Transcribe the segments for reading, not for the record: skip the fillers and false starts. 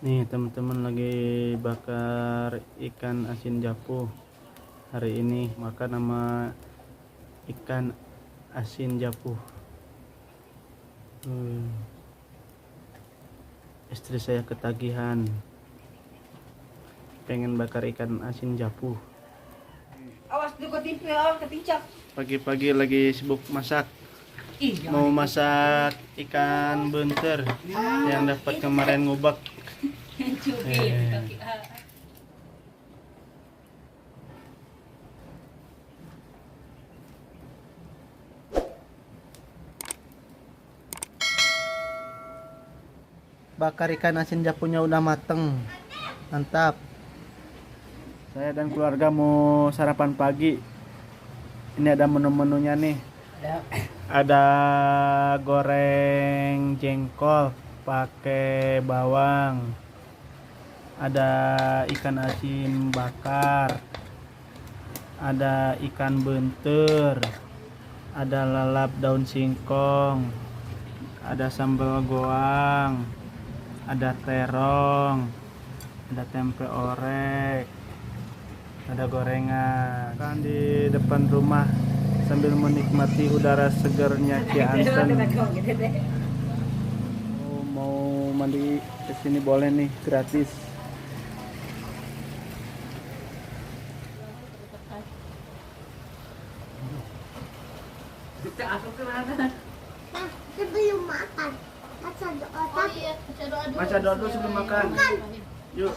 Nih teman-teman lagi bakar ikan asin japu. Hari ini makan nama ikan asin japu. Istri saya ketagihan pengen bakar ikan asin japu. Awas dulu TV, awas ketincak. Pagi-pagi lagi sibuk masak. Iya. Mau masak ikan bunter yang dapat kemarin ngubek. Bakar ikan asin japunya udah mateng, mantap. Saya dan keluarga mau sarapan pagi. Ini ada menu-menunya nih. Ada goreng jengkol pakai bawang. Ada ikan asin bakar. Ada ikan bunter. Ada lalap daun singkong. Ada sambal goang. Ada terong. Ada tempe orek. Ada gorengan. Kan di depan rumah sambil menikmati udara segernya Cianten. Mau mandi ke sini boleh nih, gratis. Kita masuk ke mana? Nah, sebelum makan, baca doa. Oh iya, Baca doa dulu sebelum makan. Yuk.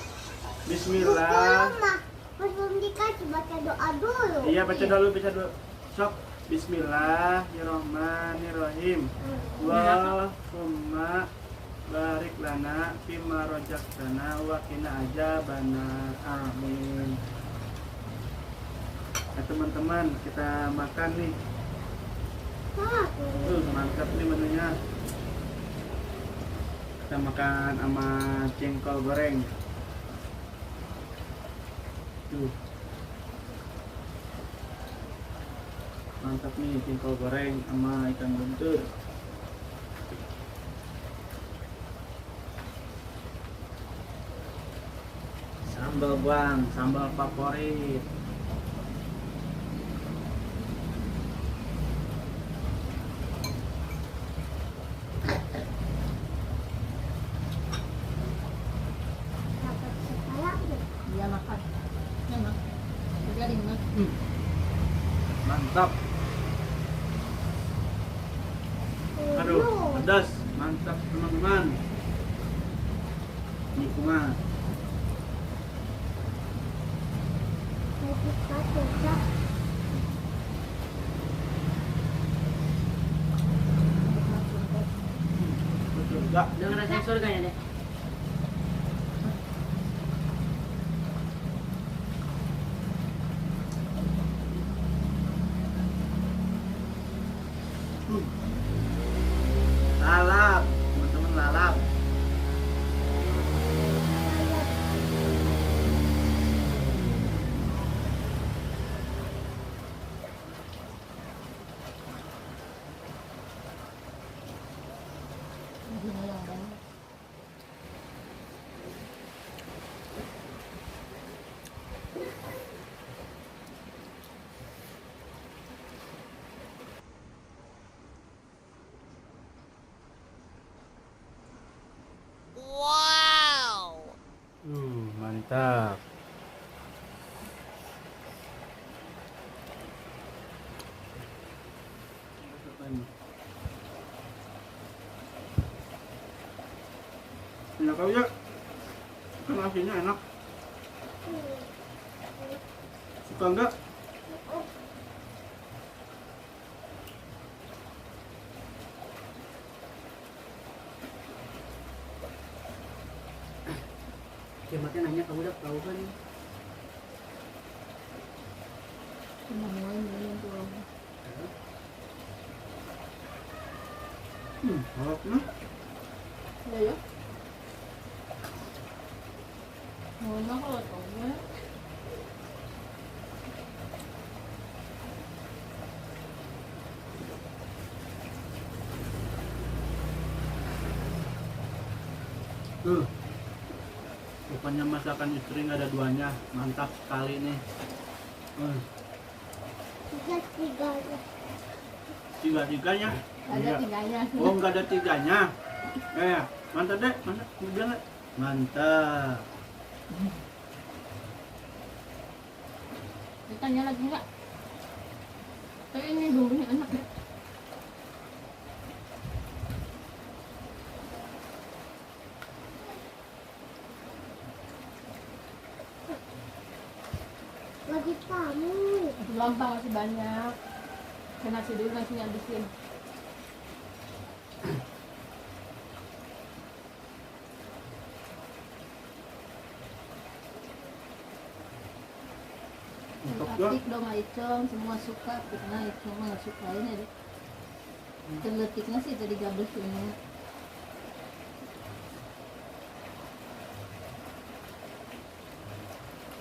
Bismillah. Sebelum sebelum dikasih baca doa dulu. Iya, baca dulu, baca dulu. Sok. Bismillahirrahmanirrahim. Allahumma barik lana fima rojaktana wa qina azabannar. Amin. Nah, teman-teman, kita makan nih. Mantap nih menunya. Kita makan sama jengkol goreng. Tuh. Mantap nih jengkol goreng sama ikan buntur. Sambal bang, sambal favorit. Iya makan. Enak. Jadi mas. Mantap. Aduh, pedas. Mantap teman-teman. Ini kumat. Betul enggak? Udah ngerasain surganya deh. Lalap, teman-teman, lalap. Mantap. Enak aja. Kan asinnya enak. Suka enggak? Kiamatnya nanya kamu udah tahu kan? Semuanya yang tuh. Halap nah. Ya ya. Mana kalau tahu ya? Tuh. Pokoknya masakan istri nggak ada duanya, mantap sekali nih. Tiga. Tiga-tiganya. Ada Iya. tiganya. Oh, nggak ada tiganya. Mantap deh, mantap. Bilang nggak? Mantap. Ditanya lagi enggak? Tapi ini bumbunya enak ya. Lagi kamu. Masih gampang, masih banyak. Saya nasi dulu, nasinya habisin. Mantap ya. Atik dong Aicong, semua suka. Karena Aicong mah nggak suka ini deh. Terletiknya sih tadi gabus ini.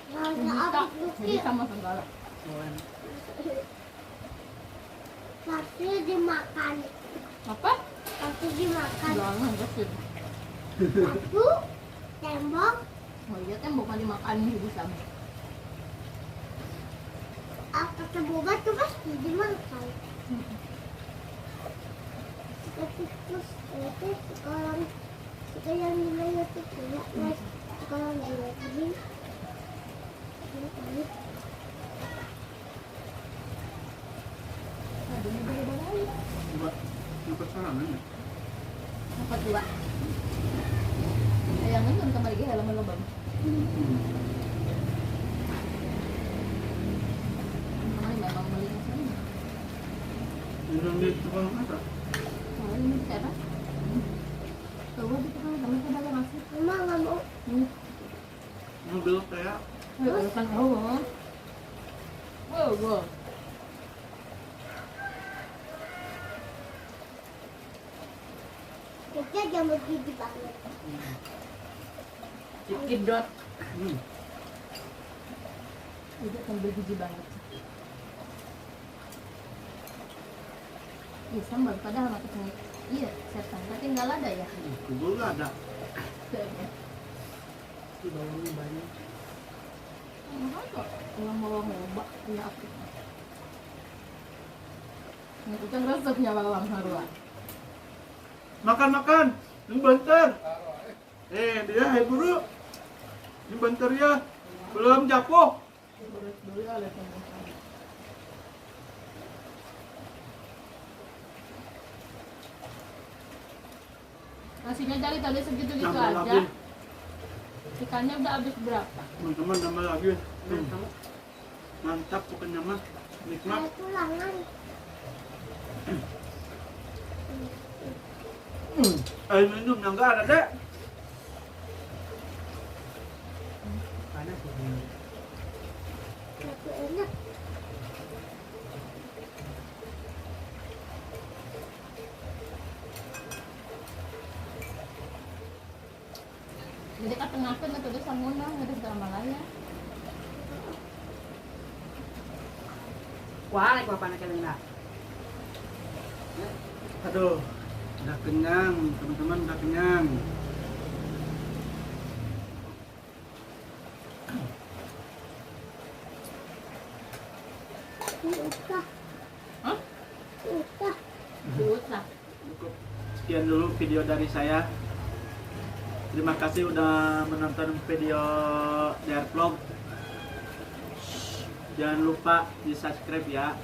Nah, Bisa, aku jadi sama segala. Tapi dimakan. Apa? Tapi dimakan. Jangan betul. Satu tembok. Oh iya tembok mah dimakan juga sama. Apa coba tuh pasti dimakan. Tapi terus itu sekarang gimana tuh tidak mas sekarang gini. Aduh, ini balik-balik. Coba, apa salahnya? Apa dua? Ayangnya kan kembali ke halaman lubang. Kemarin memang melihat sini. Ini di tukang masak. Oh, ini siapa? Coba di tukang teman kita ada ngasih. Mama nggak mau. Mobil kayak Ayo, kan oh. Wow, wow. Kita jangan begini banget. Cikidot. Udah kan bergizi banget. Iya, sambal padahal mati kena. Iya, setan. Tapi tinggal ada ya. itu dulu ada. Di bawahnya banyak. Mahal kok. Yang mau ngobak punya aku. Itu kan resepnya bawang harua. Makan. Ini bentar. Dia hai buru. Ini bentar ya. Belum japo. Urus dulu ya oleh teman. Nasinya dari tadi segitu-gitu Nambah aja. lagi. Ikannya udah habis berapa? Teman-teman nambah lagi. Mantap pokoknya mah. Nikmat. Saya tulangan. Air minum yang enggak ada, Dek. Panas ya. Satu enak. Jadi katengahkan atau udah sanguna, ada segala malaya. Wah, kok panas kali nak. Aduh, udah kenyang, teman-teman udah kenyang. Udah. Hah? Udah. Duit lah. Cukup sekian dulu video dari saya. Terima kasih udah menonton video DR Vlog. Jangan lupa di subscribe ya.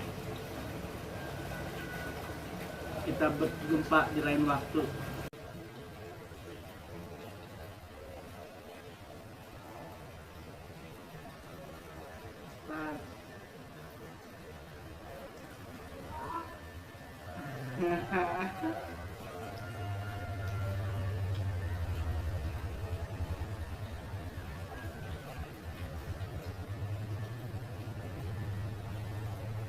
Kita berjumpa di lain waktu.